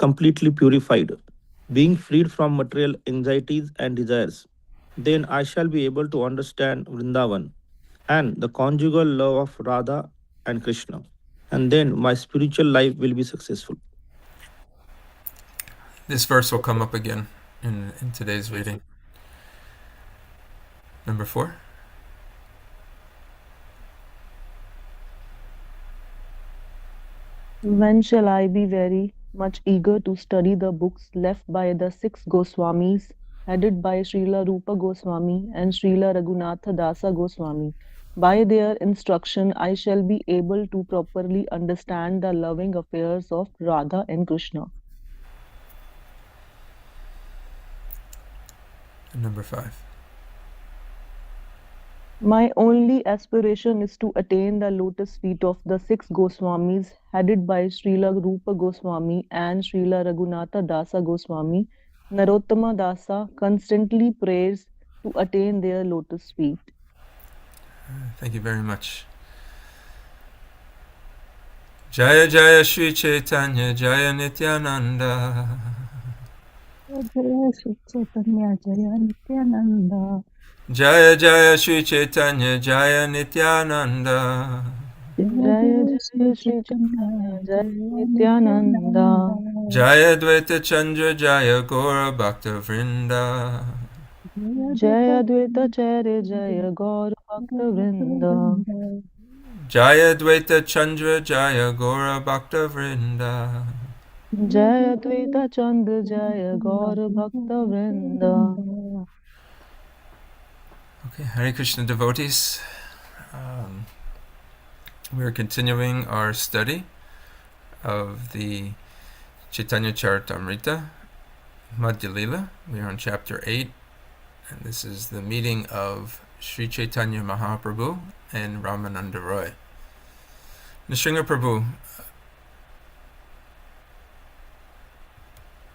completely purified, being freed from material anxieties and desires, then I shall be able to understand Vrindavan and the conjugal love of Radha and Krishna. And then my spiritual life will be successful. This verse will come up again in today's reading. Number 4. When shall I be very much eager to study the books left by the six Goswamis, headed by Srila Rupa Goswami and Srila Raghunatha Dasa Goswami? By their instruction, I shall be able to properly understand the loving affairs of Radha and Krishna. And number 5. My only aspiration is to attain the lotus feet of the six Goswamis, headed by Srila Rupa Goswami and Srila Raghunatha Dasa Goswami. Narottama Dasa constantly prays to attain their lotus feet. Thank you very much. Jaya Jaya Shri Caitanya Jaya Nityananda. Jaya Shri Caitanya Jaya Nityananda. Jaya Jaya Shri Caitanya Jaya Nityananda. Jaya Jaya Shri Chaitanya Jaya Nityananda. Jaya Dvaita Chandra Jaya Gora Bhakta Vrinda. Jaya Dvaita Charya Jaya Gaura Bhakta Vrinda. Jaya Dvaita Chandra Jaya Gora Bhakta Vrinda. Jaya Dvaita Chandra Jaya Gaura Bhakta Vrinda. Okay, Hare Krishna devotees. We are continuing our study of the Caitanya Charitamrita, Madhya Lila. We are on chapter 8, and this is the meeting of Sri Chaitanya Mahaprabhu and Ramananda Roy. Nrsimha Prabhu,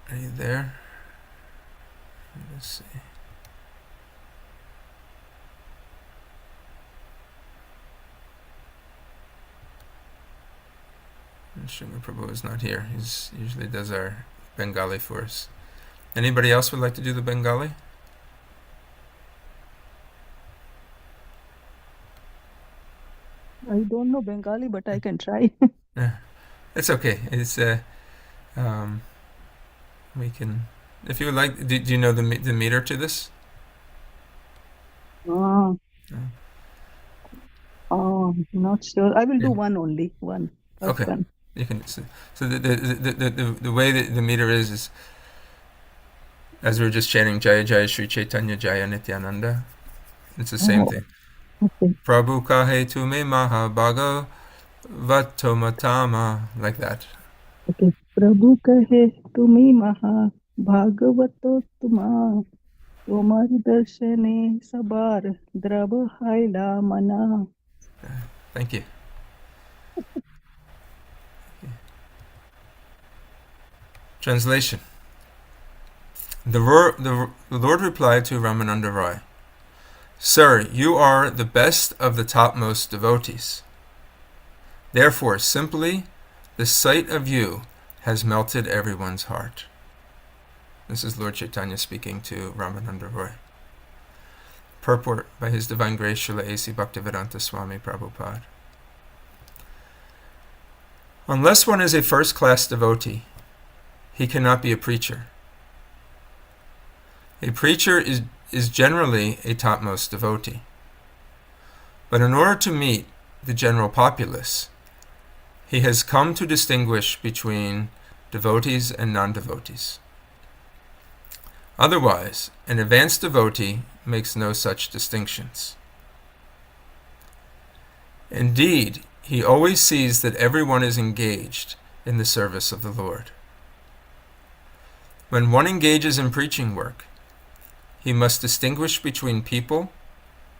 are you there? Let's see. Nrsimha Prabhu is not here. He usually does our Bengali for us. Anybody else would like to do the Bengali? I don't know Bengali, but I can try. It's okay. It's we can, if you would like. Do you know the meter to this? Not sure. I will do one only. One. Okay. One. You can. So the way that the meter is as we were just chanting Jaya Jaya Shri Chaitanya Jaya Nityananda. It's the same thing. Okay. Prabhu kahe tume maha bhaga vatomatama, like that. Okay. Prabhu kahe tumi maha bhagavato tuma tomar darshane sabar drab haila mana. Thank you. Translation. The Lord replied to Ramananda Roy, "Sir, you are the best of the topmost devotees. Therefore, simply the sight of you has melted everyone's heart." This is Lord Chaitanya speaking to Ramananda Roy. Purport by His Divine Grace Srila A.C. Bhaktivedanta Swami Prabhupada. Unless one is a first-class devotee, he cannot be a preacher. A preacher is generally a topmost devotee. But in order to meet the general populace, he has come to distinguish between devotees and non-devotees. Otherwise, an advanced devotee makes no such distinctions. Indeed, he always sees that everyone is engaged in the service of the Lord. When one engages in preaching work, he must distinguish between people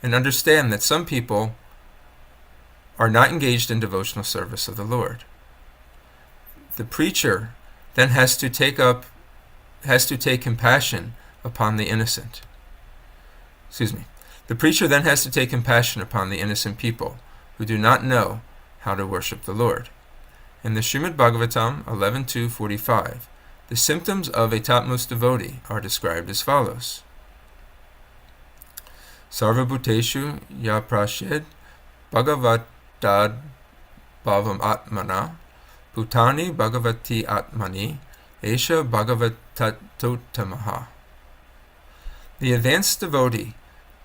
and understand that some people are not engaged in devotional service of the Lord. The preacher then has to take compassion upon the innocent. The preacher then has to take compassion upon the innocent people who do not know how to worship the Lord. In the Srimad Bhagavatam 11.2.45, The symptoms of a topmost devotee are described as follows. Sarvabhuteshu ya prashed bhagavatad bhavam atmana bhutani bhagavati atmani esha bhagavatatottamaha. The advanced devotee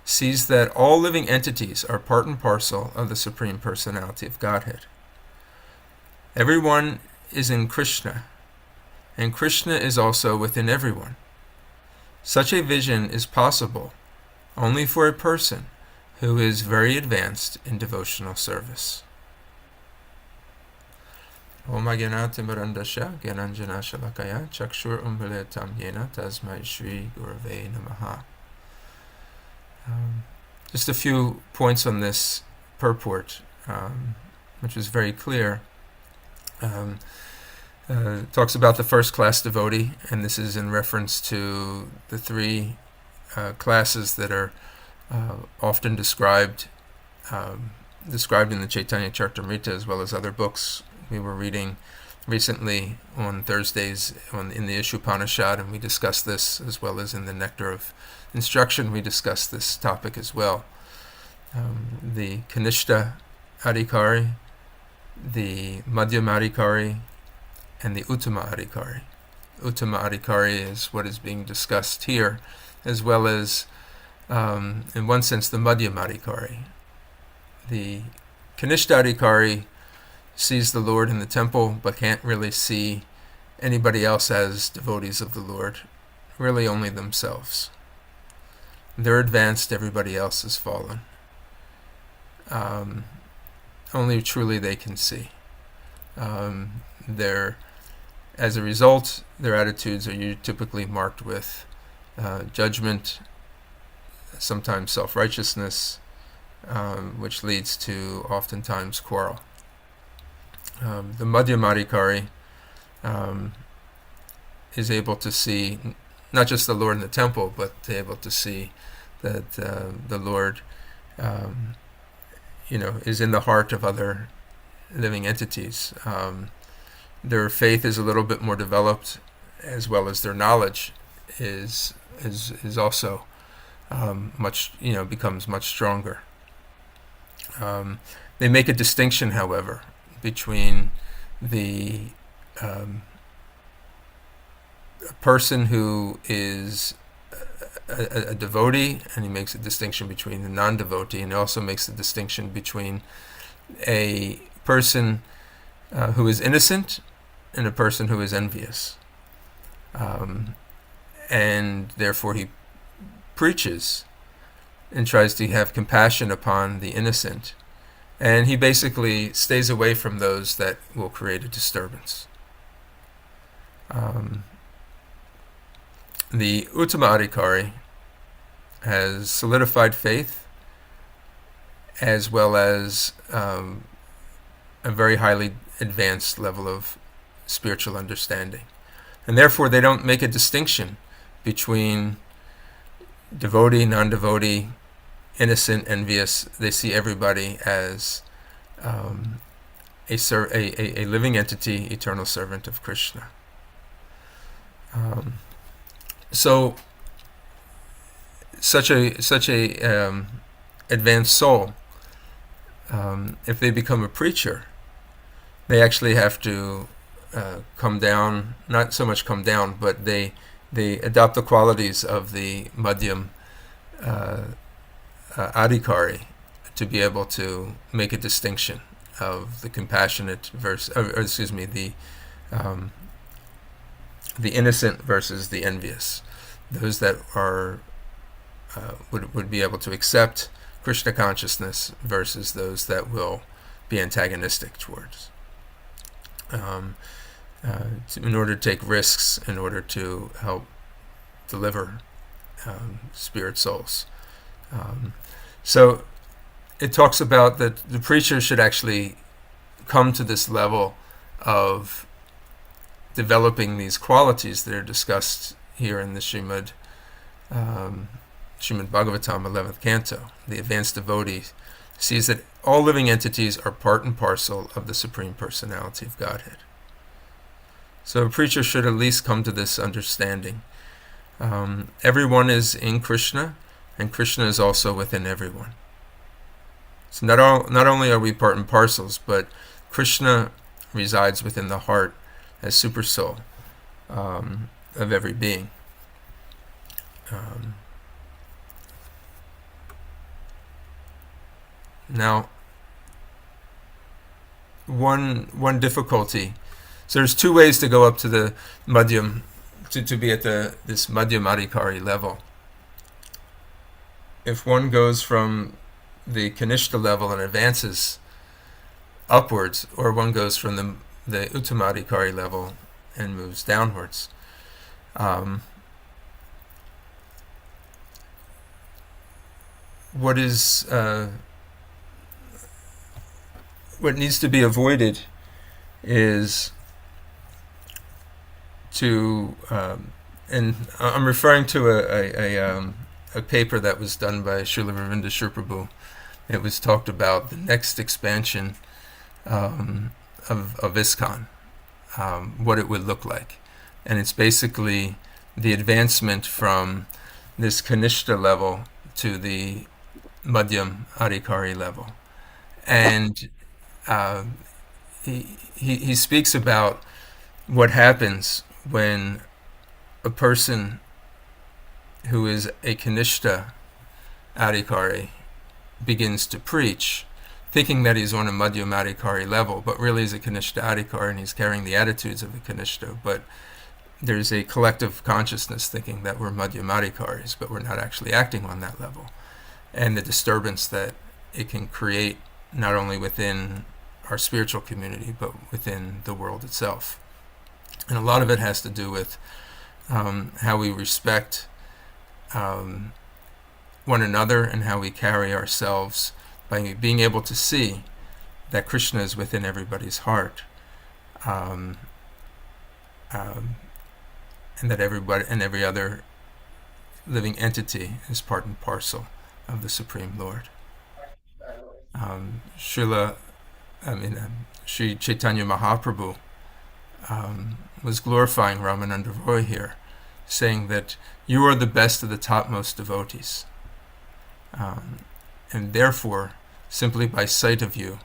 sees that all living entities are part and parcel of the Supreme Personality of Godhead. Everyone is in Krishna, and Krishna is also within everyone. Such a vision is possible only for a person who is very advanced in devotional service. Om Agyanatimarandasya Gyananjana Shalakaya Chakshur Umbaletam Yena Tasmai Shri Gurave Namaha. Just a few points on this purport, which is very clear. Talks about the first class devotee, and this is in reference to the three classes that are often described in the Caitanya Caritamrita, as well as other books. We were reading recently on Thursdays in the Ishupanishad, and we discussed this, as well as in the Nectar of Instruction, we discussed this topic as well. The Kanishta Adhikari, the Madhyama Adhikari, and the Uttama Adhikari. Uttama Adhikari is what is being discussed here, as well as, in one sense, the Madhyama Adhikari. The Kanishta Adhikari sees the Lord in the temple, but can't really see anybody else as devotees of the Lord, really only themselves. They're advanced, everybody else has fallen. Only truly they can see. As a result, their attitudes are typically marked with judgment, sometimes self-righteousness, which leads to oftentimes quarrel. The Madhyama Adhikari is able to see not just the Lord in the temple, but able to see that the Lord is in the heart of other living entities. Their faith is a little bit more developed, as well as their knowledge is also becomes much stronger. They make a distinction, however, between the a person who is a devotee, and he makes a distinction between the non-devotee, and he also makes a distinction between a person who is innocent and a person who is envious. And therefore he preaches and tries to have compassion upon the innocent, and he basically stays away from those that will create a disturbance. The Uttama Adhikari has solidified faith, as well as a very highly advanced level of spiritual understanding. And therefore they don't make a distinction between devotee, non-devotee, innocent, envious. They see everybody as a living entity, eternal servant of Krishna. So such a advanced soul, if they become a preacher, they actually have to come down, not so much come down, but they adopt the qualities of the Madhyam Adhikari to be able to make a distinction of the compassionate the innocent versus the envious. Those that are would be able to accept Krishna consciousness versus those that will be antagonistic towards. In order to take risks, in order to help deliver spirit souls. So it talks about that the preacher should actually come to this level of developing these qualities that are discussed here in the Srimad Bhagavatam 11th Canto. The advanced devotee sees that all living entities are part and parcel of the Supreme Personality of Godhead. So a preacher should at least come to this understanding. Everyone is in Krishna, and Krishna is also within everyone. So not only are we part and parcels, but Krishna resides within the heart as super soul of every being. Now, one difficulty. So there's two ways to go up to the Madhyam, to be at this Madhyam Adhikari level. If one goes from the Kanishta level and advances upwards, or one goes from the Uttama Adhikari level and moves downwards. What needs to be avoided is to, and I'm referring to a paper that was done by Srila Ravinda Shri. It was talked about the next expansion of ISKCON, what it would look like. And it's basically the advancement from this Kanishta level to the Madhyam Adhikari level. And he speaks about what happens when a person who is a Kanishta Adhikari begins to preach, thinking that he's on a Madhyam Adhikari level, but really is a Kanishta Adhikari and he's carrying the attitudes of a Kanishta. But there's a collective consciousness thinking that we're Madhyam Adhikaris, but we're not actually acting on that level. And the disturbance that it can create not only within our spiritual community, but within the world itself. And a lot of it has to do with how we respect one another and how we carry ourselves by being able to see that Krishna is within everybody's heart, and that everybody and every other living entity is part and parcel of the Supreme Lord. Sri Caitanya Mahaprabhu was glorifying Ramananda Roy here, saying that you are the best of the topmost devotees. And therefore, simply by sight of you,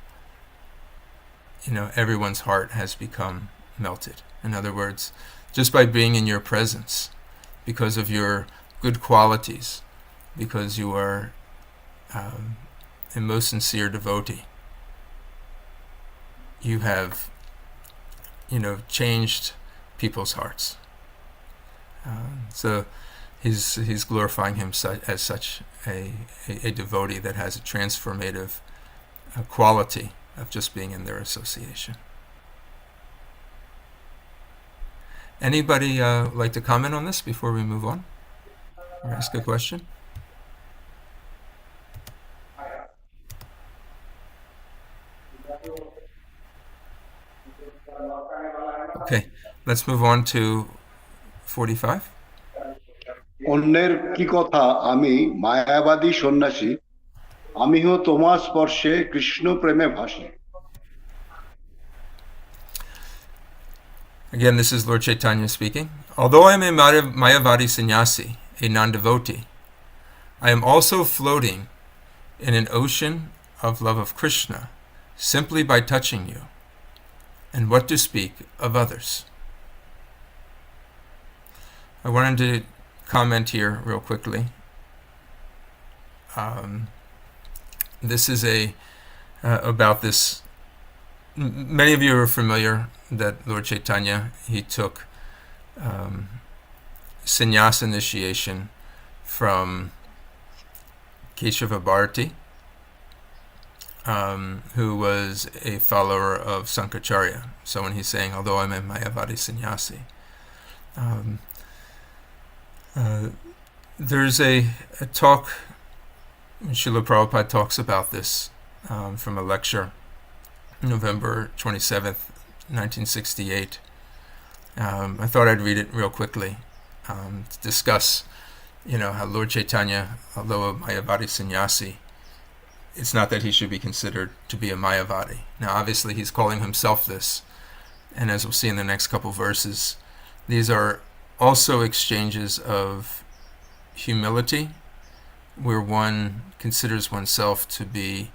everyone's heart has become melted. In other words, just by being in your presence, because of your good qualities, because you are a most sincere devotee, you have, changed people's hearts. So he's glorifying him as such a devotee that has a transformative quality of just being in their association. Anybody like to comment on this before we move on or ask a question? Okay, let's move on to 45. অন্যের কি কথা আমি মায়াবাদী সন্ন্যাসী আমিও তোমার স্পর্শে কৃষ্ণ প্রেমে ভাসি. Again, this is Lord Caitanya speaking. Although I am a Mayavadi sannyasi, a non-devotee, I am also floating in an ocean of love of Krishna simply by touching you, and what to speak of others. I wanted to comment here real quickly. This is about this. Many of you are familiar that Lord Caitanya, he took sannyasa initiation from Keshava Bharati, who was a follower of Sankaracharya. So when he's saying, although I'm a Mayavadi sannyasi, there's a talk, Srila Prabhupada talks about this from a lecture, November 27th, 1968. I thought I'd read it real quickly to discuss, how Lord Caitanya, although a Mayavadi sannyasi, it's not that he should be considered to be a Mayavadi. Now, obviously, he's calling himself this, and as we'll see in the next couple verses, these are also exchanges of humility, where one considers oneself to be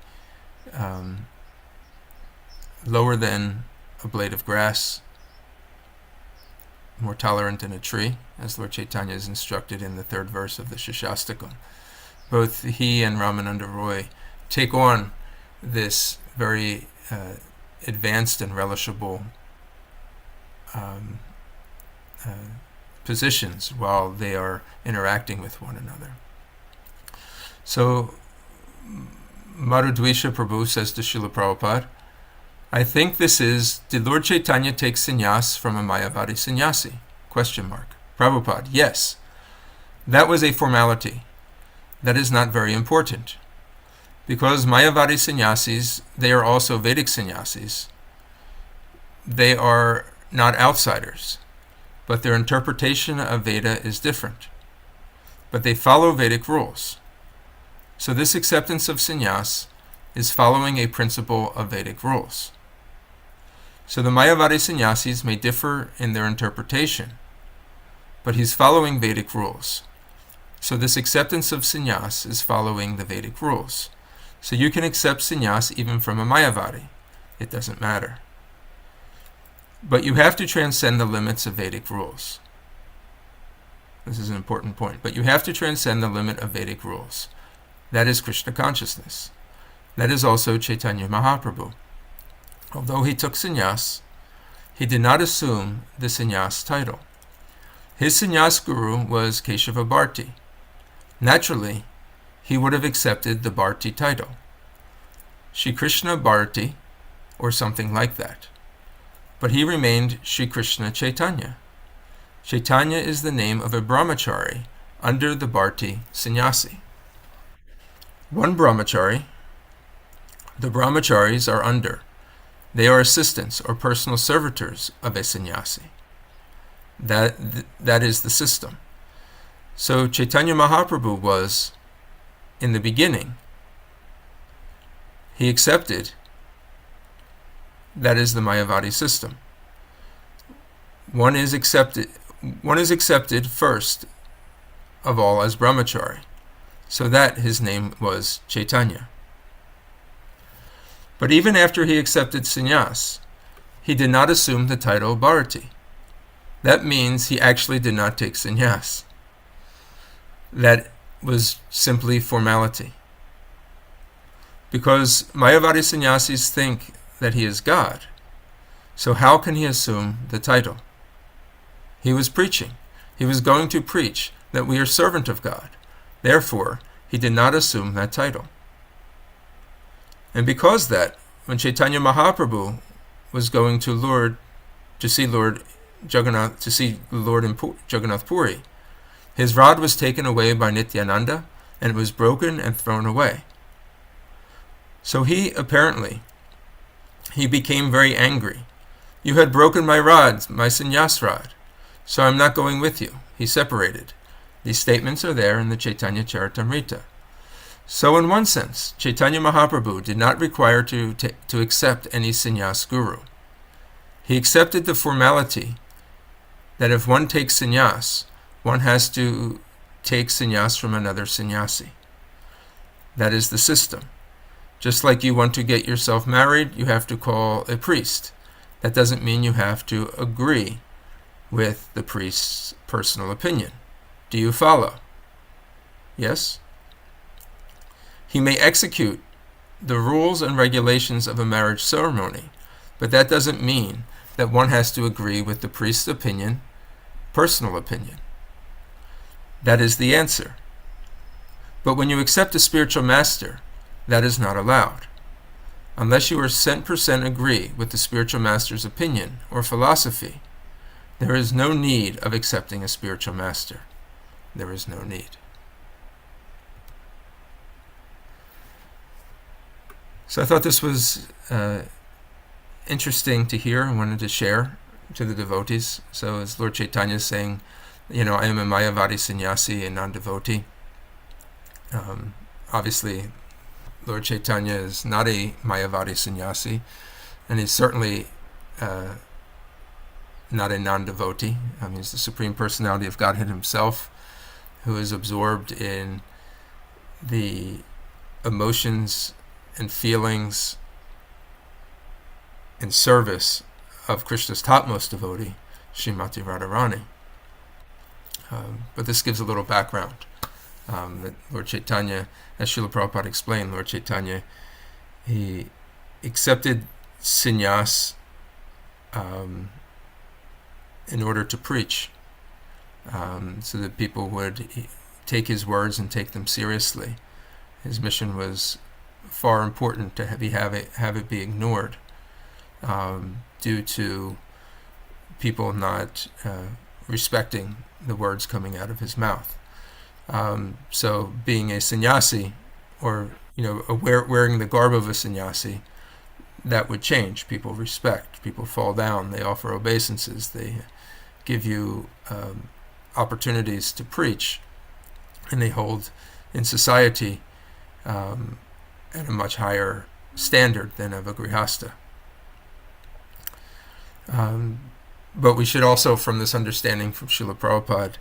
lower than a blade of grass, more tolerant than a tree, as Lord Caitanya is instructed in the 3rd verse of the Shashastakam. Both he and Ramananda Roy take on this very advanced and relishable positions while they are interacting with one another. So Madhudvisha Prabhu says to Srila Prabhupada, I think this is, did Lord Caitanya take sannyas from a Mayavadi sannyasi? ? Prabhupada, yes. That was a formality. That is not very important. Because Mayavadi sannyasis, they are also Vedic sannyasis. They are not outsiders, but their interpretation of Veda is different. But they follow Vedic rules. So this acceptance of sannyas is following a principle of Vedic rules. So the Mayavadi sannyasis may differ in their interpretation, but he's following Vedic rules. So this acceptance of sannyas is following the Vedic rules. So you can accept sannyas even from a Mayavadi. It doesn't matter. But you have to transcend the limits of Vedic rules. This is an important point. But you have to transcend the limit of Vedic rules. That is Krishna consciousness. That is also Caitanya Mahaprabhu. Although he took sannyas, he did not assume the sannyas title. His sannyas guru was Keshava Bharti. Naturally, he would have accepted the Bharti title, Shri Krishna Bharti, or something like that. But he remained Shri Krishna Caitanya. Caitanya is the name of a brahmachari under the Bharti sannyasi. One brahmachari, the brahmacharis are under. They are assistants or personal servitors of a sannyasi. That is the system. So Caitanya Mahaprabhu was, in the beginning, he accepted, that is the Mayavadi system. One is accepted first of all as brahmachari, so that his name was Caitanya. But even after he accepted sannyas, he did not assume the title Bharati. That means he actually did not take sannyas. That was simply formality. Because Mayavadi sannyasis think that he is God, so how can he assume the title? He was preaching. He was going to preach that we are servant of God. Therefore, he did not assume that title. And because that, when Caitanya Mahaprabhu was going to see Lord in Jagannath Puri, his rod was taken away by Nityananda, and it was broken and thrown away. So he became very angry. You had broken my rod, my sannyas rod, so I'm not going with you. He separated. These statements are there in the Caitanya Caritamrita. So in one sense, Caitanya Mahaprabhu did not require to accept any sannyas guru. He accepted the formality that if one takes sannyas, one has to take sannyas from another sannyasi. That is the system. Just like you want to get yourself married, you have to call a priest. That doesn't mean you have to agree with the priest's personal opinion. Do you follow? Yes? He may execute the rules and regulations of a marriage ceremony, but that doesn't mean that one has to agree with the priest's opinion, personal opinion. That is the answer. But when you accept a spiritual master, that is not allowed. Unless you are 100% agree with the spiritual master's opinion or philosophy, there is no need of accepting a spiritual master. There is no need. So I thought this was interesting to hear and wanted to share to the devotees. So as Lord Caitanya is saying, I am a Mayavadi sannyasi and non-devotee. Obviously, Lord Caitanya is not a Mayavadi sannyasi, and he's certainly not a non-devotee. He's the Supreme Personality of Godhead himself, who is absorbed in the emotions and feelings and service of Krishna's topmost devotee, Srimati Radharani. But this gives a little background. That Lord Caitanya, as Srila Prabhupada explained, Lord Caitanya, he accepted sannyas in order to preach, so that people would take his words and take them seriously. His mission was far important to have it be ignored, due to people not respecting the words coming out of his mouth. So being a sannyasi, or wearing the garb of a sannyasi, that would change. People respect, people fall down, they offer obeisances, they give you opportunities to preach, and they hold in society at a much higher standard than of a grihasta. But we should also, from this understanding from Srila Prabhupada,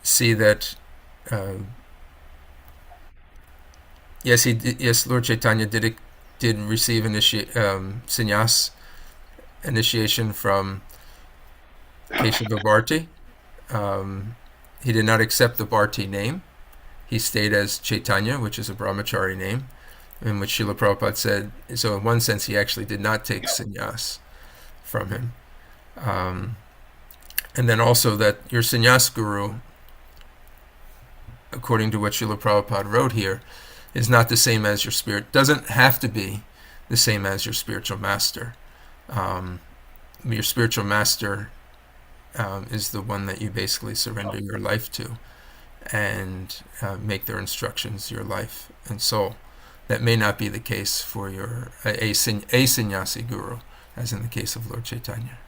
see that yes, Lord Caitanya did receive sannyas initiation from Kesava Bharti. He did not accept the Bharti name. He stayed as Caitanya, which is a brahmachari name, in which Srila Prabhupada said, so in one sense he actually did not take sannyas from him. And then also that your sannyas guru, according to what Srila Prabhupada wrote here, is not the same as your spirit, doesn't have to be the same as your spiritual master. Your spiritual master is the one that you basically surrender your life to, and make their instructions your life and soul. That may not be the case for a sannyasi guru, as in the case of Lord Caitanya.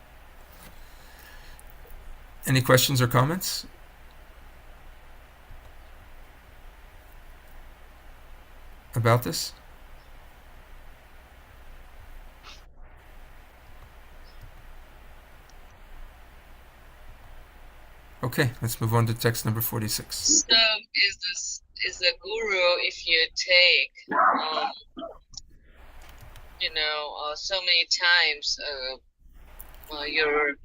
Any questions or comments? About this? Okay, let's move on to text number 46. So is the guru, if you take so many times your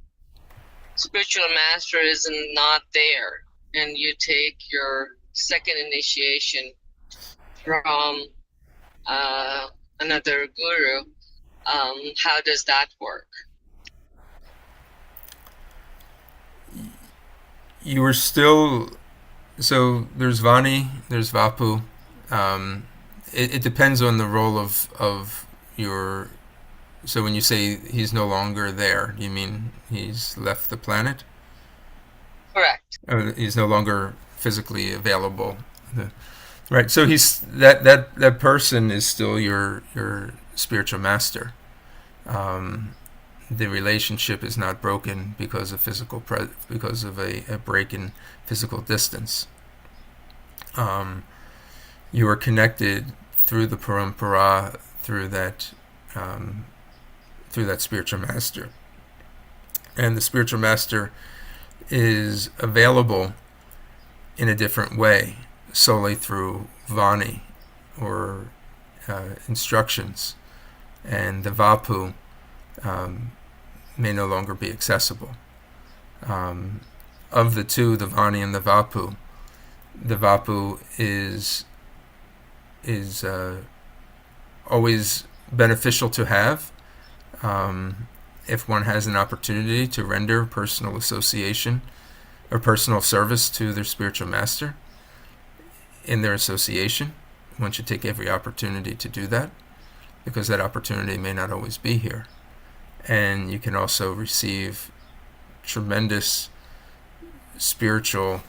spiritual master is not there, and you take your second initiation from another guru, how does that work? You are still, so there's Vani, there's Vapu. It depends on the role of your, so when you say he's no longer there, you mean he's left the planet? Correct. He's no longer physically available. Right, so he's that person is still your spiritual master. The relationship is not broken because of because of a break in physical distance. You are connected through the parampara, through that spiritual master, and the spiritual master is available in a different way, solely through Vani, or instructions, and the Vapu may no longer be accessible. Of the two, the Vani and the Vapu is always beneficial to have if one has an opportunity to render personal association or personal service to their spiritual master in their association. One should take every opportunity to do that, because that opportunity may not always be here. And you can also receive tremendous spiritual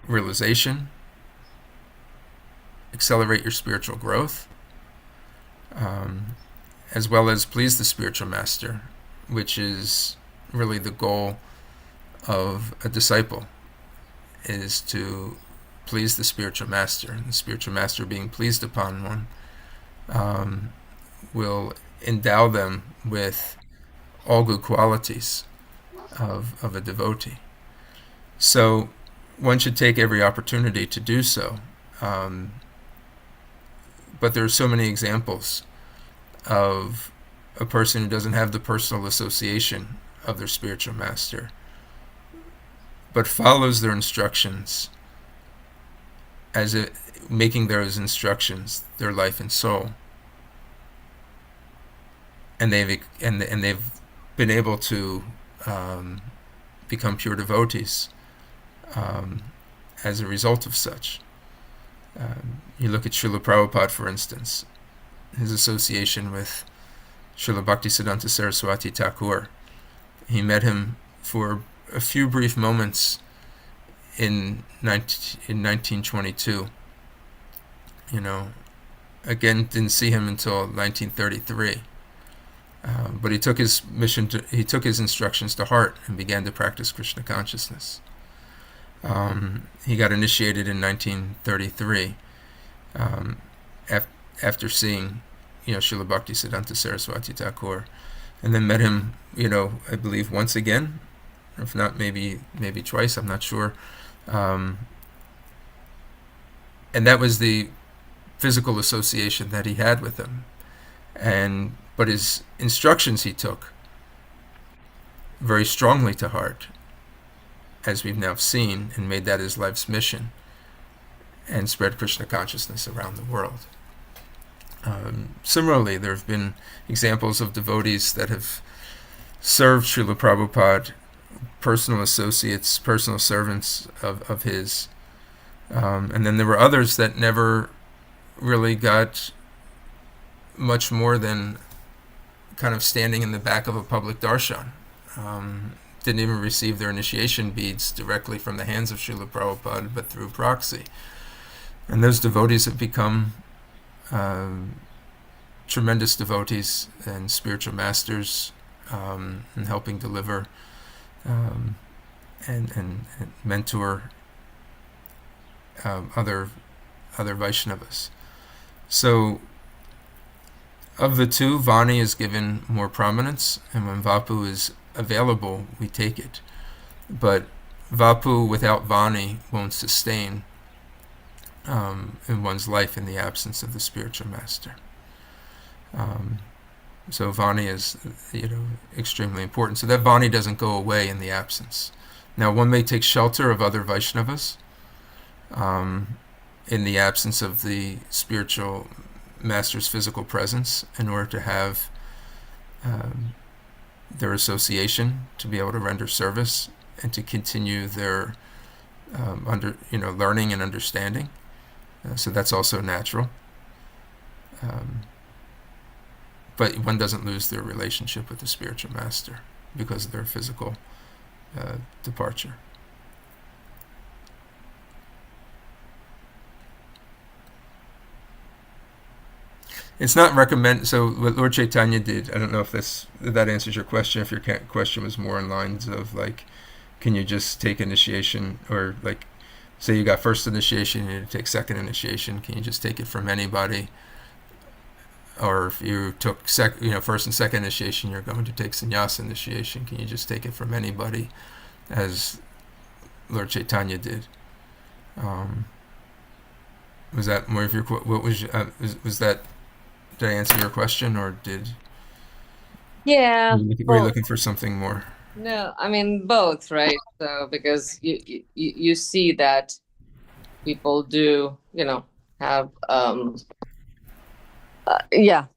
realization, accelerate your spiritual growth, as well as please the spiritual master, which is really the goal of a disciple, is to please the spiritual master. And the spiritual master, being pleased upon one, will endow them with all good qualities of a devotee. So one should take every opportunity to do so. But there are so many examples of a person who doesn't have the personal association of their spiritual master, but follows their instructions as making those instructions their life and soul, and they've been able to become pure devotees as a result of such. You look at Srila Prabhupada, for instance, his association with Srila Bhaktisiddhanta Saraswati Thakur. He met him for a few brief moments in 1922. Again, didn't see him until 1933. But he took his instructions to heart and began to practice Krishna consciousness. He got initiated in 1933 after seeing, Srila Bhaktisiddhanta Saraswati Thakur, and then met him, I believe once again, if not maybe twice, I'm not sure. And that was the physical association that he had with him. But his instructions he took very strongly to heart, as we've now seen, and made that his life's mission, and spread Krishna consciousness around the world. Similarly, there have been examples of devotees that have served Srila Prabhupada, personal associates, personal servants of his. And then there were others that never really got much more than kind of standing in the back of a public darshan. Didn't even receive their initiation beads directly from the hands of Srila Prabhupada, but through proxy. And those devotees have become tremendous devotees and spiritual masters in helping deliver and mentor other Vaishnavas. So of the two, Vani is given more prominence, and when Vapu is available, we take it. But Vapu without Vani won't sustain in one's life in the absence of the spiritual master. So Vani is, extremely important. So that Vani doesn't go away in the absence. Now, one may take shelter of other Vaishnavas in the absence of the spiritual master's physical presence, in order to have their association, to be able to render service and to continue their learning and understanding. So that's also natural. But one doesn't lose their relationship with the spiritual master because of their physical departure. It's not recommended. So what Lord Caitanya did, I don't know if that answers your question. If your question was more in lines of like, can you just take initiation, or like, say you got first initiation, you need to take second initiation, can you just take it from anybody? Or if you took first and second initiation, you're going to take sannyasa initiation, can you just take it from anybody, as Lord Caitanya did? Was that more of your was that? Did I answer your question, or Yeah, were you looking for something more? no, I mean both, right? So because you see that people do, have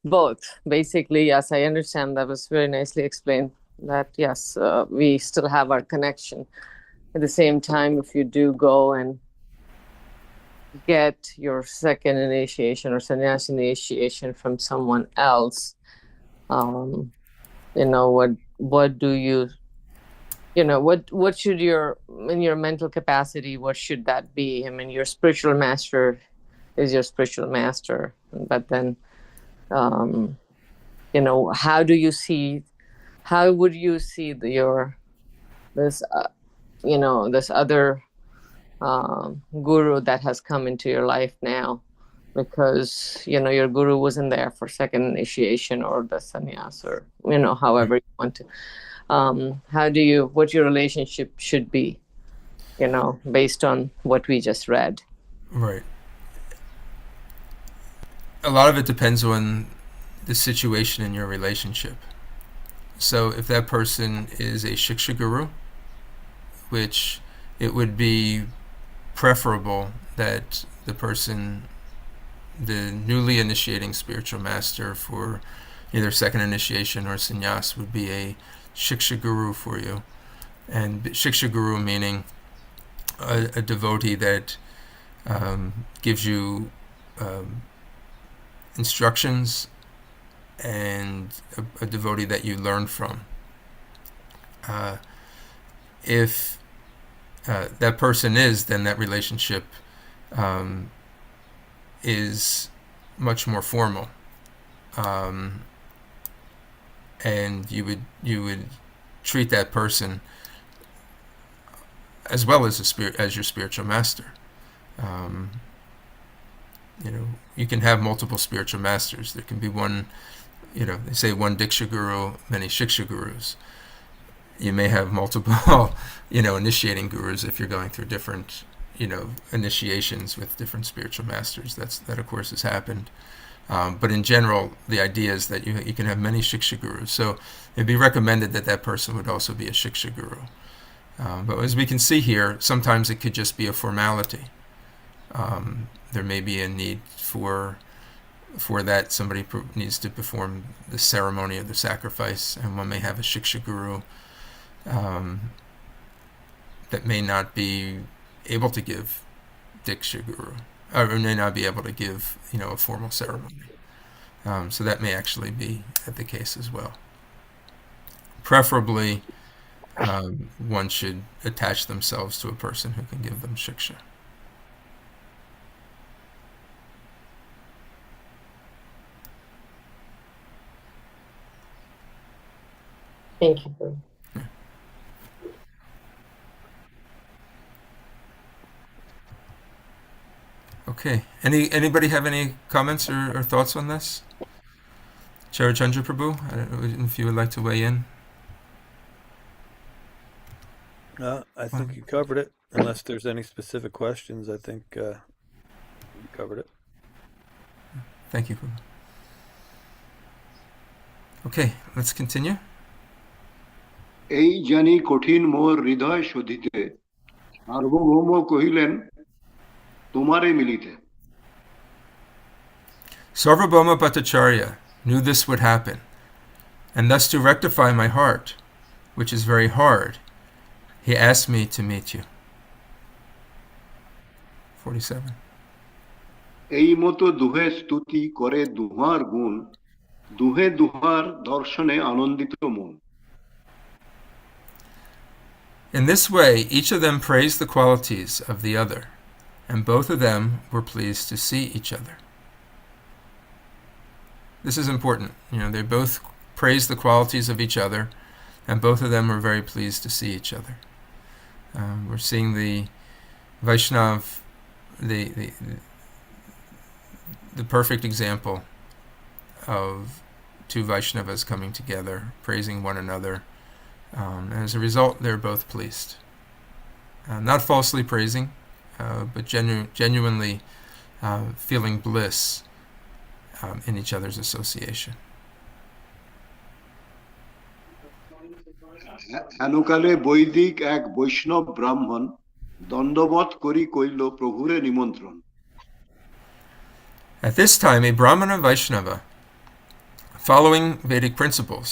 both. Basically, yes, I understand. That was very nicely explained. That yes, we still have our connection. At the same time, if you do go and get your second initiation or sannyas initiation from someone else, what do you, what should in your mental capacity, what should that be? I mean, your spiritual master is your spiritual master, but then how would you see this other guru that has come into your life now, because your guru wasn't there for second initiation or the sannyas, or however you want to. What your relationship should be, based on what we just read. Right. A lot of it depends on the situation in your relationship. So if that person is a Shiksha Guru, which it would be preferable that the newly initiating spiritual master for either second initiation or sannyas would be a Shiksha Guru for you. And Shiksha Guru meaning a devotee that gives you instructions, and a devotee that you learn from. If that person is, then that relationship is much more formal, and you would treat that person as well as your spiritual master. You can have multiple spiritual masters. There can be one, they say one Diksha Guru, many Shiksha Gurus. You may have multiple, initiating gurus if you're going through different, initiations with different spiritual masters. That of course has happened. But in general, the idea is that you can have many Shiksha Gurus. So it'd be recommended that person would also be a Shiksha Guru. But as we can see here, sometimes it could just be a formality. There may be a need for that. Somebody needs to perform the ceremony of the sacrifice, and one may have a Shiksha Guru that may not be able to give Diksha Guru, or may not be able to give a formal ceremony. So that may actually be the case as well. Preferably, one should attach themselves to a person who can give them Shiksha. Thank you, Guru. Okay. Anybody have any comments or thoughts on this? Charachandra Prabhu, I don't know if you would like to weigh in. I think you covered it. Unless there's any specific questions, I think you covered it. Thank you, Prabhu. Okay, let's continue. এই জানি কঠিন মোর হৃদয় শোধিতে, সার্বভৌম কহিলেন তোমারে মিলিতে। Sarvabhauma Bhattacharya knew this would happen, and thus to rectify my heart, which is very hard, he asked me to meet you. 47. এই মতো দুহে স্তুতি করে দুহার গুণ, দুহে দুহার দর্শনে আনন্দিত মন। In this way, each of them praised the qualities of the other, and both of them were pleased to see each other. This is important. They both praised the qualities of each other, and both of them were very pleased to see each other. We're seeing the Vaishnav, the perfect example of two Vaishnavas coming together, praising one another. And as a result, they're both pleased. Not falsely praising, but genuinely feeling bliss in each other's association. হেনকালে বৈদিক এক বৈষ্ণব ব্রাহ্মণ দণ্ডবৎ করি কইল প্রভুরে নিমন্ত্রণ। At this time, a Brahmana Vaishnava, following Vedic principles,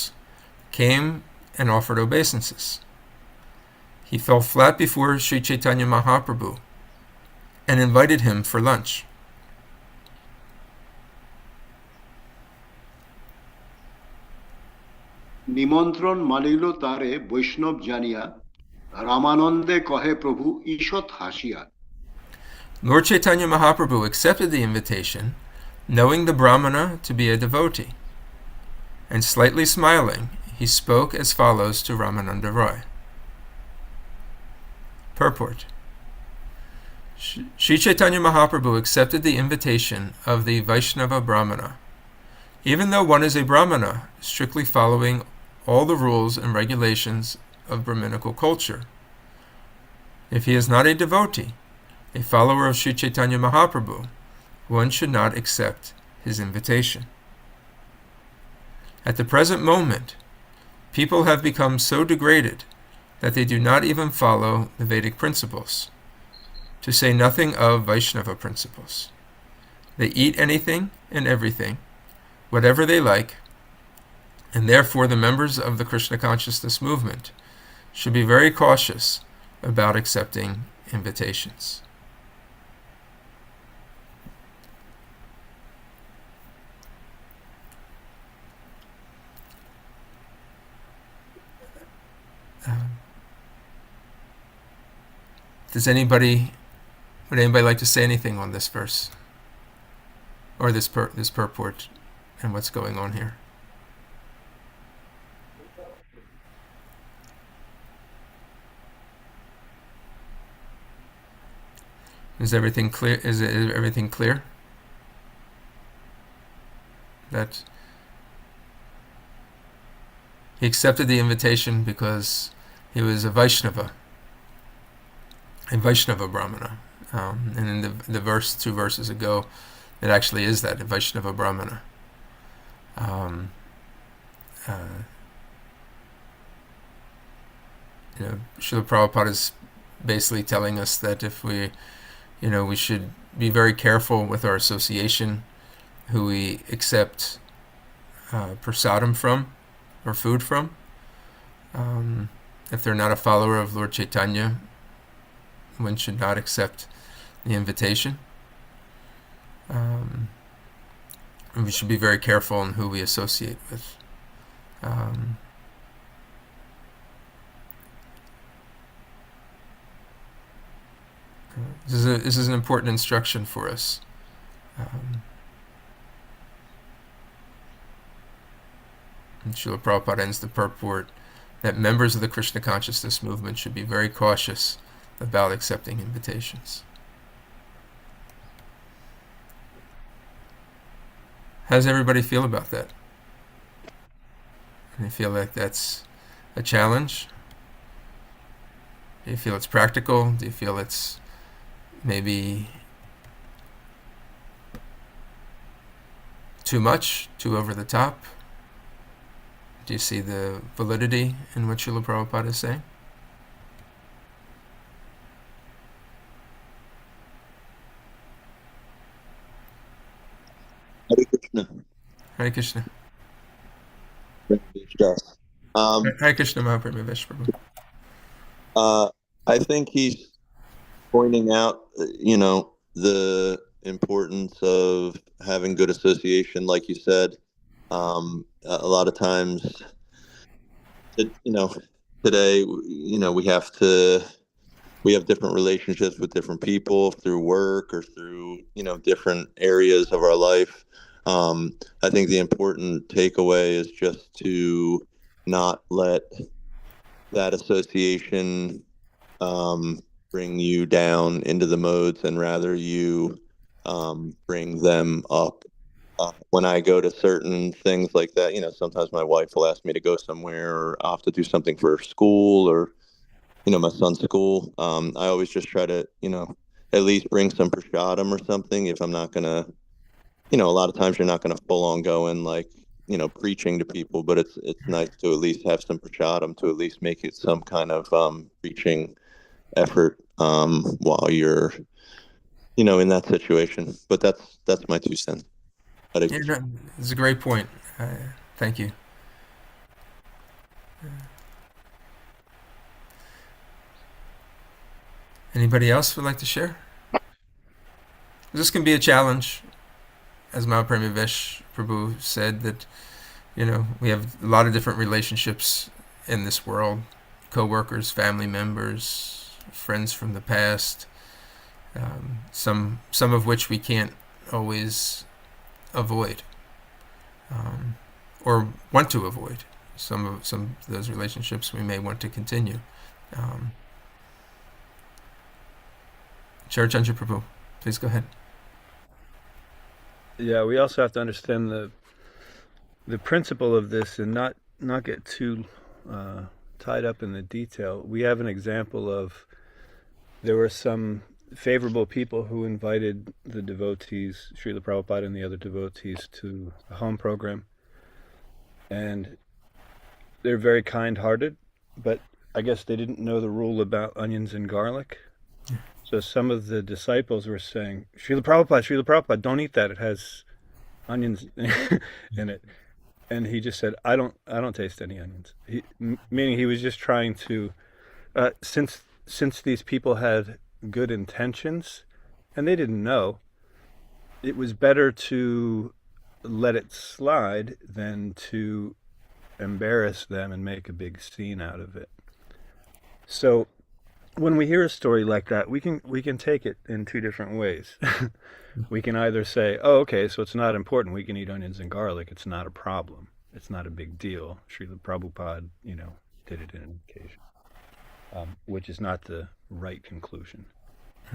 came and offered obeisances. He fell flat before Sri Caitanya Mahaprabhu and invited him for lunch. নিমন্ত্রণ মানিল তারে বৈষ্ণব জানিয়া, রামানন্দে কহে প্রভু ঈষৎ হাসিয়া। Lord Chaitanya Mahaprabhu accepted the invitation, knowing the Brahmana to be a devotee, and slightly smiling, he spoke as follows to Ramananda Roy. Purport. Sri Chaitanya Mahaprabhu accepted the invitation of the Vaishnava Brahmana, even though one is a Brahmana, strictly following all the rules and regulations of Brahminical culture. If he is not a devotee, a follower of Sri Chaitanya Mahaprabhu, one should not accept his invitation. At the present moment, people have become so degraded that they do not even follow the Vedic principles, to say nothing of Vaishnava principles. They eat anything and everything, whatever they like, and therefore the members of the Krishna consciousness movement should be very cautious about accepting invitations. Would anybody like to say anything on this verse, or this purport, and what's going on here? Is everything clear? Is everything clear? That he accepted the invitation because he was a Vaishnava Brahmana. And in the verse, 2 verses ago, it actually is that, a Vaishnava Brahmana. Srila Prabhupada is basically telling us that if we should be very careful with our association, who we accept prasadam from, or food from. If they're not a follower of Lord Chaitanya, one should not accept the invitation. And we should be very careful in who we associate with. This is an important instruction for us. And Srila Prabhupada ends the purport that members of the Krishna consciousness movement should be very cautious about accepting invitations. How does everybody feel about that? Do you feel like that's a challenge? Do you feel it's practical? Do you feel it's maybe too much, too over the top? Do you see the validity in what Srila Prabhupada is saying? Hare Krishna. Hare Krishna. Um, Hare Krishna Mahaprabhu Vishprabhu. I think he's pointing out, the importance of having good association, like you said. A lot of times, today, we have different relationships with different people through work or through, different areas of our life. I think the important takeaway is just to not let that association bring you down into the modes, and rather you bring them up. When I go to certain things like that, sometimes my wife will ask me to go somewhere, or I'll have to do something for school, or my son's school. I always just try to, at least bring some prasadam or something. If I'm not gonna, a lot of times you're not gonna full on go in like, preaching to people, but it's nice to at least have some prasadam to at least make it some kind of preaching effort while you're, in that situation. But that's my 2 cents. Yeah, it's a great point. Thank you. Anybody else would like to share? This can be a challenge, as Mahaprabhu Vish Prabhu said, that we have a lot of different relationships in this world: co-workers, family members, friends from the past. Some of which we can't always avoid, or want to avoid. Some of those relationships we may want to continue. Chaitanya Prabhu, please go ahead. Yeah, we also have to understand the principle of this and not get too tied up in the detail. We have an example of there were some favorable people who invited the devotees, Srila Prabhupada and the other devotees, to a home program. And they're very kind-hearted, but I guess they didn't know the rule about onions and garlic. So some of the disciples were saying, Srila Prabhupada, don't eat that. It has onions in it. And he just said, I don't taste any onions. Meaning he was just trying to, since these people had good intentions and they didn't know, it was better to let it slide than to embarrass them and make a big scene out of it. So when we hear a story like that, we can take it in two different ways. We can either say, oh, okay, so it's not important. We can eat onions and garlic. It's not a problem. It's not a big deal. Srila Prabhupada, did it in an occasion, which is not the right conclusion.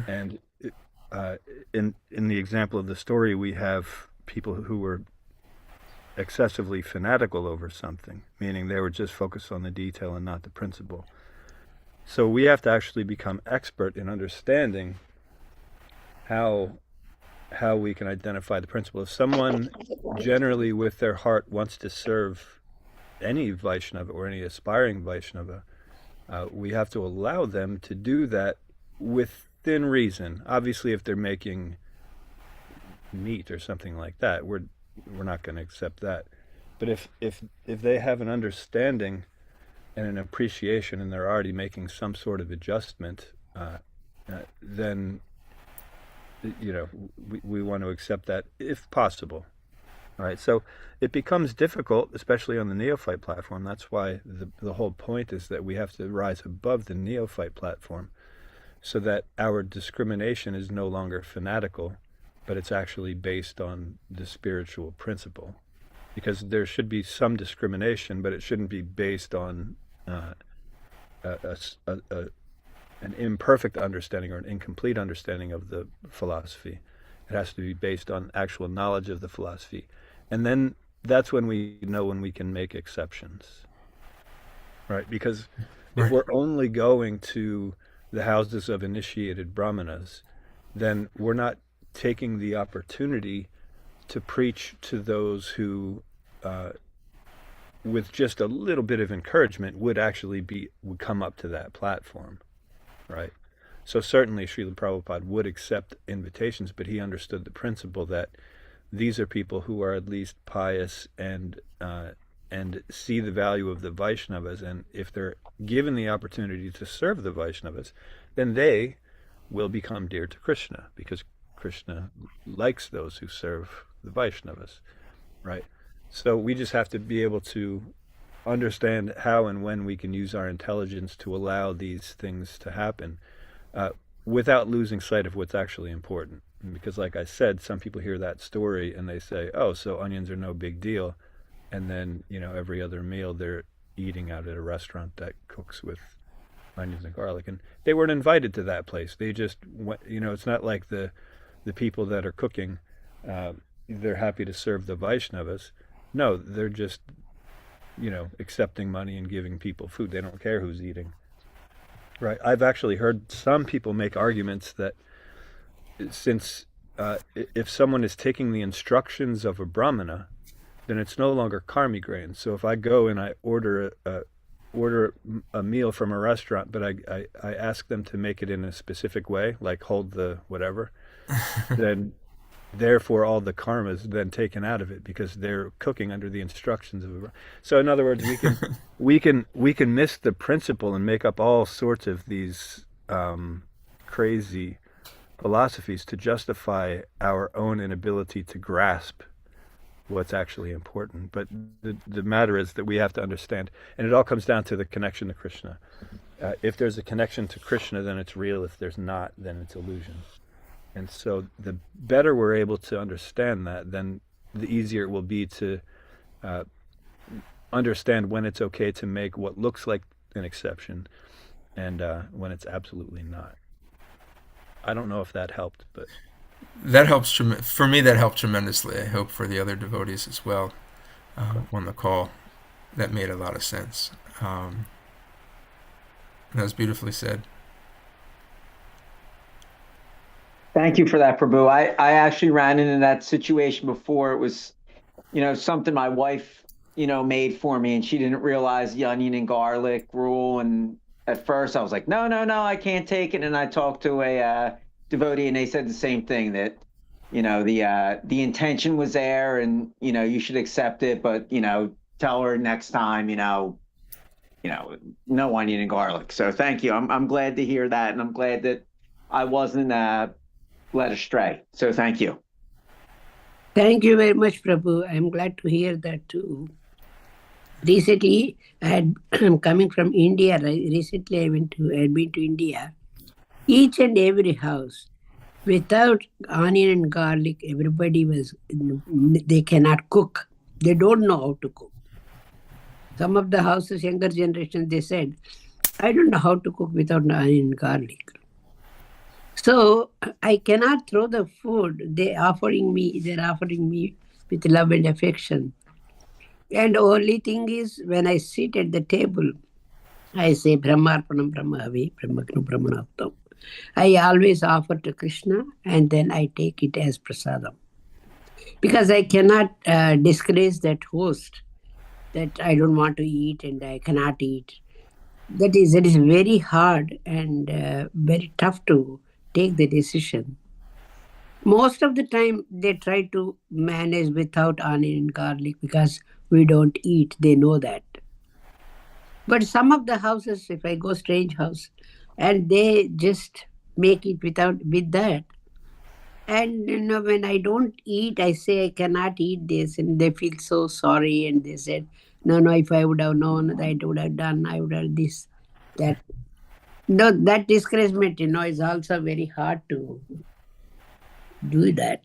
And in the example of the story, we have people who were excessively fanatical over something, meaning they were just focused on the detail and not the principle. So we have to actually become expert in understanding how we can identify the principle. If someone generally with their heart wants to serve any Vaishnava or any aspiring Vaishnava, we have to allow them to do that within reason. Obviously, if they're making meat or something like that, we're not going to accept that. But if they have an understanding and an appreciation and they're already making some sort of adjustment, then we want to accept that if possible. All right, so it becomes difficult, especially on the neophyte platform. That's why the whole point is that we have to rise above the neophyte platform so that our discrimination is no longer fanatical, but it's actually based on the spiritual principle. Because there should be some discrimination, but it shouldn't be based on an imperfect understanding or an incomplete understanding of the philosophy. It has to be based on actual knowledge of the philosophy. And then that's when we know when we can make exceptions. Right? Because if we're only going to the houses of initiated brahmanas, then we're not taking the opportunity to preach to those who, with just a little bit of encouragement, would come up to that platform, right? So certainly Srila Prabhupada would accept invitations, but he understood the principle that these are people who are at least pious and see the value of the Vaishnavas, and if they're given the opportunity to serve the Vaishnavas, then they will become dear to Krishna, because Krishna likes those who serve the Vaishnavas, right? So we just have to be able to understand how and when we can use our intelligence to allow these things to happen without losing sight of what's actually important. Because like I said, some people hear that story and they say, oh, so onions are no big deal. And then, every other meal they're eating out at a restaurant that cooks with onions and garlic. And they weren't invited to that place. They just went, it's not like the people that are cooking, they're happy to serve the Vaishnavas. No, they're just, accepting money and giving people food. They don't care who's eating. Right. I've actually heard some people make arguments that since if someone is taking the instructions of a brahmana, then it's no longer karmi grain. So if I go and I order a meal from a restaurant, but I ask them to make it in a specific way, like hold the whatever, then therefore all the karma is then taken out of it because they're cooking under the instructions of a. So in other words, we can miss the principle and make up all sorts of these crazy philosophies to justify our own inability to grasp what's actually important. But the matter is that we have to understand, and it all comes down to the connection to Krishna. If there's a connection to Krishna, then it's real. If there's not, then it's illusion. And so the better we're able to understand that, then the easier it will be to understand when it's okay to make what looks like an exception and when it's absolutely not. I don't know if that helped, but that helps. For me, that helped tremendously. I hope for the other devotees as well on the call. That made a lot of sense. That was beautifully said. Thank you for that, Prabhu. I actually ran into that situation before. It was, something my wife, made for me, and she didn't realize the onion and garlic rule. And at first I was like, no, I can't take it. And I talked to a devotee, and they said the same thing, that, the intention was there, and, you should accept it, but, tell her next time, no onion and garlic. So thank you. I'm glad to hear that, and I'm glad that I wasn't led astray. So thank you. Thank you very much, Prabhu. I'm glad to hear that too. Recently, I'm coming from India. Recently, I had been to India. Each and every house, without onion and garlic, everybody they cannot cook. They don't know how to cook. Some of the houses, younger generation, they said, I don't know how to cook without onion and garlic. So I cannot throw the food. They're offering me with love and affection. And the only thing is, when I sit at the table, I say Brahmarpanam Brahmavi, Brahmaknu Brahmanaptam. I always offer to Krishna, and then I take it as prasadam. Because I cannot discourage that host that I don't want to eat and I cannot eat. That is very hard and very tough to take the decision. Most of the time, they try to manage without onion and garlic because we don't eat. They know that. But some of the houses, if I go strange house, and they just make it with that. And when I don't eat, I say I cannot eat this, and they feel so sorry, and they said, no, if I would have known, I would have done, I would have this, that. No, that discouragement, is also very hard to do that.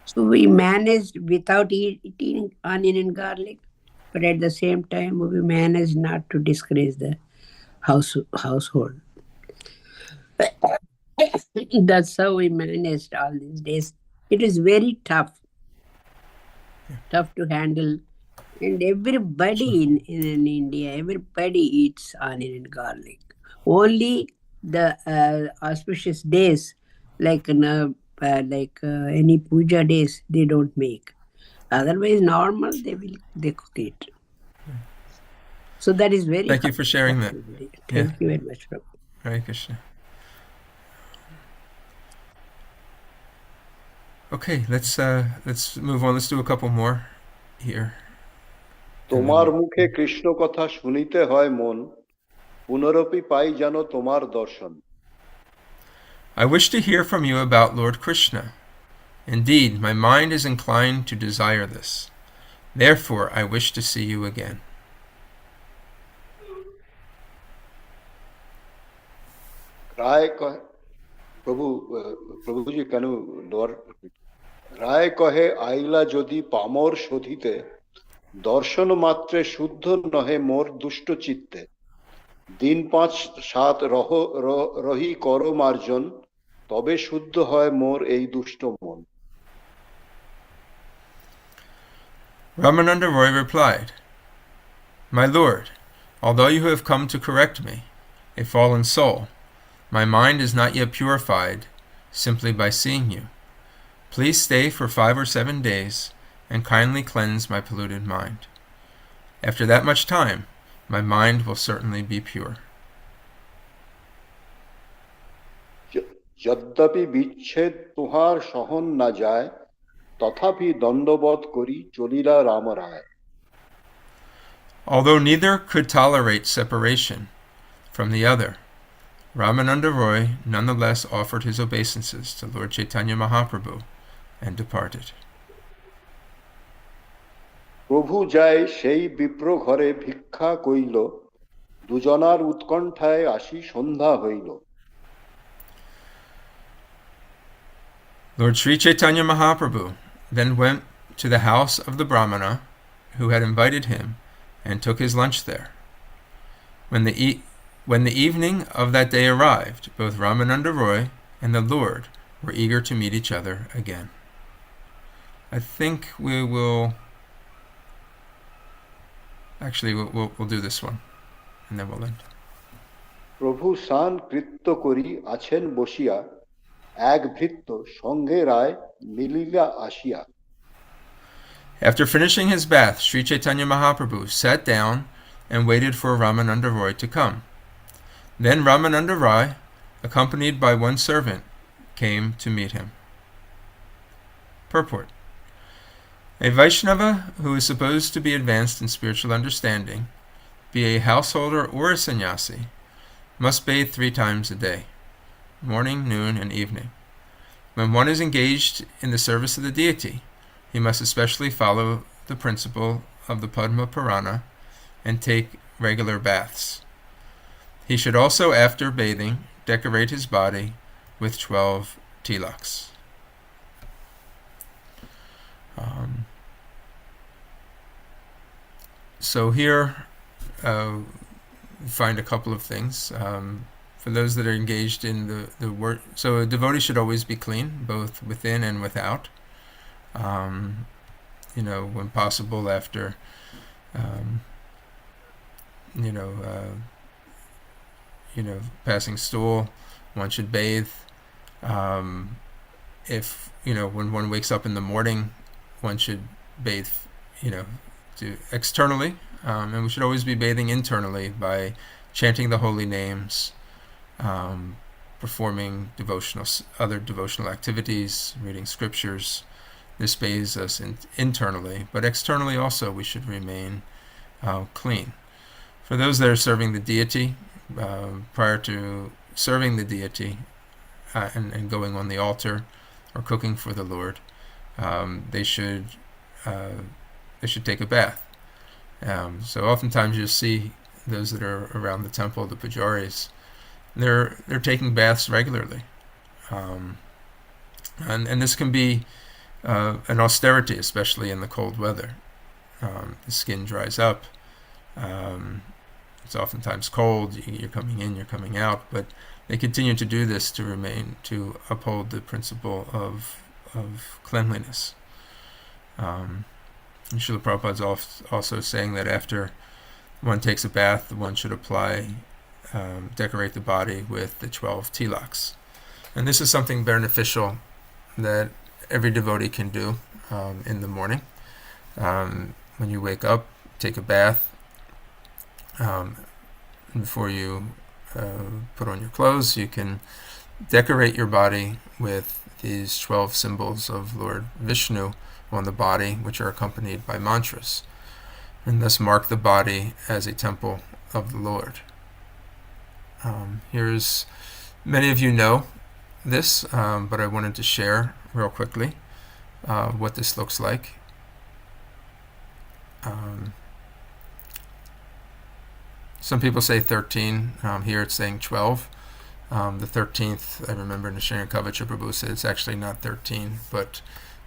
So we managed without eating onion and garlic, but at the same time, we managed not to discourage the household. That's how we managed all these days. It is very tough to handle. And everybody in India, everybody eats onion and garlic. Only the auspicious days, like any puja days, they don't make. Otherwise, normal, they cook it. So that is very. Thank you for sharing that. Thank you very much, Prabhu. Hare Krishna. Okay, let's move on. Let's do a couple more here. তোমার মুখে কৃষ্ণ কথা শুনিতে হয় মন, পুনরপি পাই যেন তোমার দর্শন. I wish to hear from you about Lord Krishna. Indeed, my mind is inclined to desire this. Therefore, I wish to see you again. প্রভুজি কেন রায় কহে আইলা যদি পামর শোধিতে, দর্শন মাত্রে শুদ্ধ নহে মোর দুষ্ট চিত্তে, দিন 5-7 রহি কর মার্জন, তবে শুদ্ধ হয় মোর এই দুষ্ট মন. Ramananda Roy replied, My Lord, although you have come to correct me, a fallen soul, my mind is not yet purified simply by seeing you. Please stay for 5 or 7 days and kindly cleanse my polluted mind. After that much time, my mind will certainly be pure. যদ্যপি বিচ্ছেদ তুহার সহন না যায়, তথাপি দণ্ডবৎ করি চলিলা রাম রায়. Although neither could tolerate separation from the other, Ramananda Roy nonetheless offered his obeisances to Lord Caitanya Mahaprabhu and departed. প্রভু যায় সেই বিপ্র ঘরে ভিক্ষা কইল, দুজনার উৎকণ্ঠায় আসি সন্ধ্যা হইল. Lord Sri Caitanya Mahaprabhu then went to the house of the Brahmana who had invited him and took his lunch there. When the evening of that day arrived, both Ramananda Roy and the Lord were eager to meet each other again. I think we will... Actually, we'll do this one, and then we'll end. প্রভু সান কৃত্য করি আছেন বসিয়া এক ভৃত্য সঙ্গে রায় মিলিলা আসিয়া After finishing his bath, Sri Caitanya Mahaprabhu sat down and waited for Ramananda Roy to come. Then Ramananda Roy, accompanied by one servant, came to meet him. Purport. A Vaishnava who is supposed to be advanced in spiritual understanding, be a householder or a sannyasi, must bathe 3 times a day, morning, noon, and evening. When one is engaged in the service of the deity, he must especially follow the principle of the Padma Purana and take regular baths. He should also, after bathing, decorate his body with 12 tilaks. So here we find a couple of things. For those that are engaged in the work, so a devotee should always be clean, both within and without. When possible, after passing stool, one should bathe. If when one wakes up in the morning, one should bathe externally, and we should always be bathing internally by chanting the holy names, performing other devotional activities, reading scriptures. This bathes us internally, but externally also we should remain clean. For those that are serving the deity, prior to serving the deity and going on the altar or cooking for the Lord, they should take a bath. So oftentimes you'll see those that are around the temple, the pujaris, they're taking baths regularly, and this can be an austerity, especially in the cold weather. The skin dries up. It's oftentimes cold. You're coming in, you're coming out, but they continue to do this to uphold the principle of cleanliness. Srila Prabhupada is also saying that after one takes a bath, one should decorate the body with the 12 tilaks. And this is something beneficial that every devotee can do in the morning. When you wake up, take a bath. Before you put on your clothes, you can decorate your body with these 12 symbols of Lord Vishnu on the body, which are accompanied by mantras, and thus mark the body as a temple of the Lord. Many of you know this, but I wanted to share real quickly what this looks like. Some people say 13. Here it's saying 12. The 13th, I remember Nishina Kavacha Prabhu said it's actually not 13, but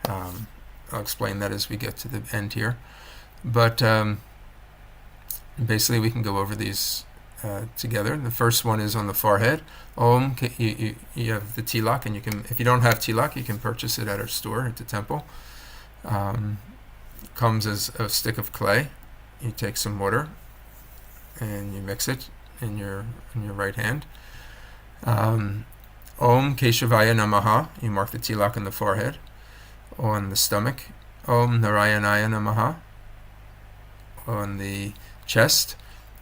I'll explain that as we get to the end here. But basically we can go over these together. The first one is on the forehead. Om, you have the tilak, and if you don't have tilak, you can purchase it at our store at the temple. Comes as a stick of clay. You take some water and you mix it in your right hand. Om Keshavaya Namaha. You mark the tilak on the forehead. On the stomach, Om Narayanaya Namaha. On the chest,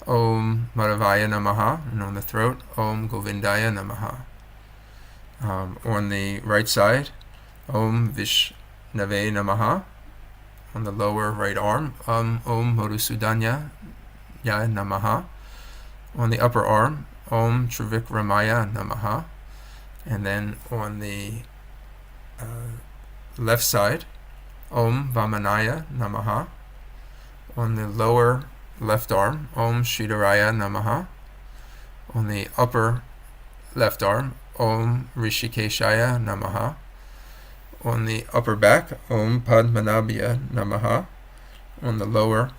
Om Madhavaya Namaha. And on the throat, Om Govindaya Namaha. On the right side, Om Vishnave Namaha. On the lower right arm, Om Madhusudanya Namaha. On the upper arm, Om Trivikramaya Namaha. And then on the left side, Om Vamanaya Namaha. On the lower left arm, Om Shridaraya Namaha. On the upper left arm, Om Rishikeshaya Namaha. On the upper back, Om Padmanabhya Namaha. On the lower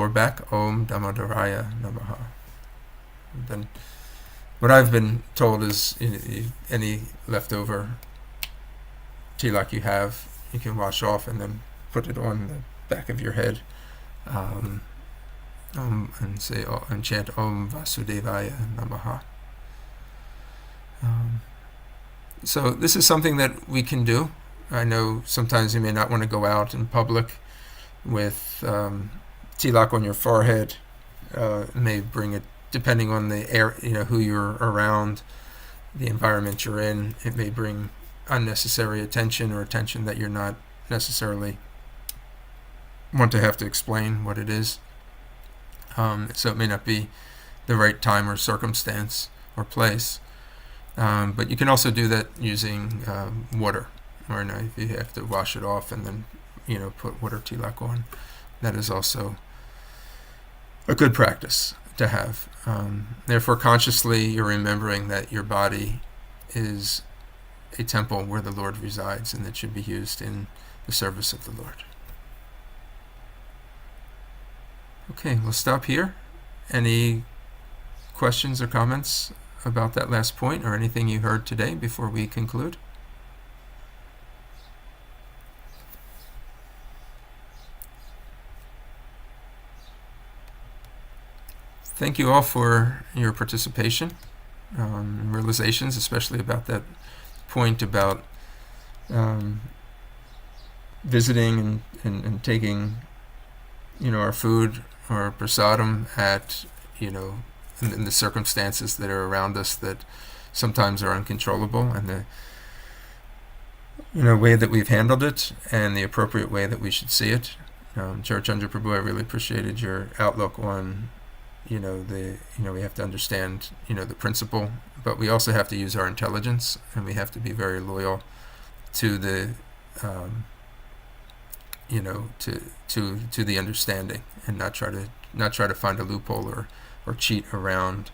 back, Om Damodaraya Namaha. And then What I've been told is any leftover tilak you have, you can wash off and then put it on the back of your head, and say and chant Om Vasudevaya Namaha. So this is something that we can do. I know sometimes you may not want to go out in public with tilak on your forehead. It may bring it, depending on the air, who you're around, the environment you're in. It may bring unnecessary attention, or attention that you're not necessarily want to have to explain what it is. So it may not be the right time or circumstance or place. But you can also do that using water, or if you have to wash it off and then put water tilak on. That is also a good practice to have. Therefore, consciously you're remembering that your body is a temple where the Lord resides, and that should be used in the service of the Lord. Okay, we'll stop here. Any questions or comments about that last point, or anything you heard today before we conclude? Thank you all for your participation, realizations, especially about that point about visiting and taking our food or prasadam at in the circumstances that are around us that sometimes are uncontrollable, and the way that we've handled it and the appropriate way that we should see it. Charachandra Prabhu, I really appreciated your outlook on we have to understand the principle, but we also have to use our intelligence, and we have to be very loyal to the to the understanding, and not try to find a loophole or cheat around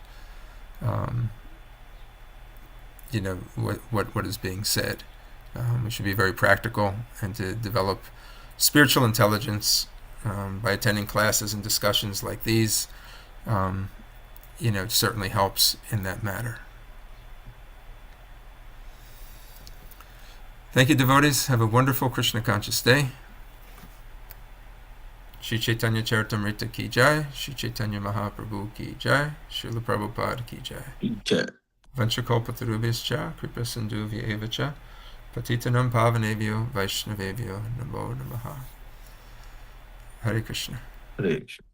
what is being said. We should be very practical, and to develop spiritual intelligence by attending classes and discussions like these certainly helps in that matter. Thank you, devotees. Have a wonderful Krishna conscious day. Shri Caitanya Charitamrita ki jai, Shri Caitanya Mahaprabhu ki jai, Srila Prabhupada ki jai. Vanchakalpatarubhyascha kripa sindhuvya eva cha, patitanam pavanebhyo vaishnavebhyo namo namaha. Hare Krishna. Hare Krishna.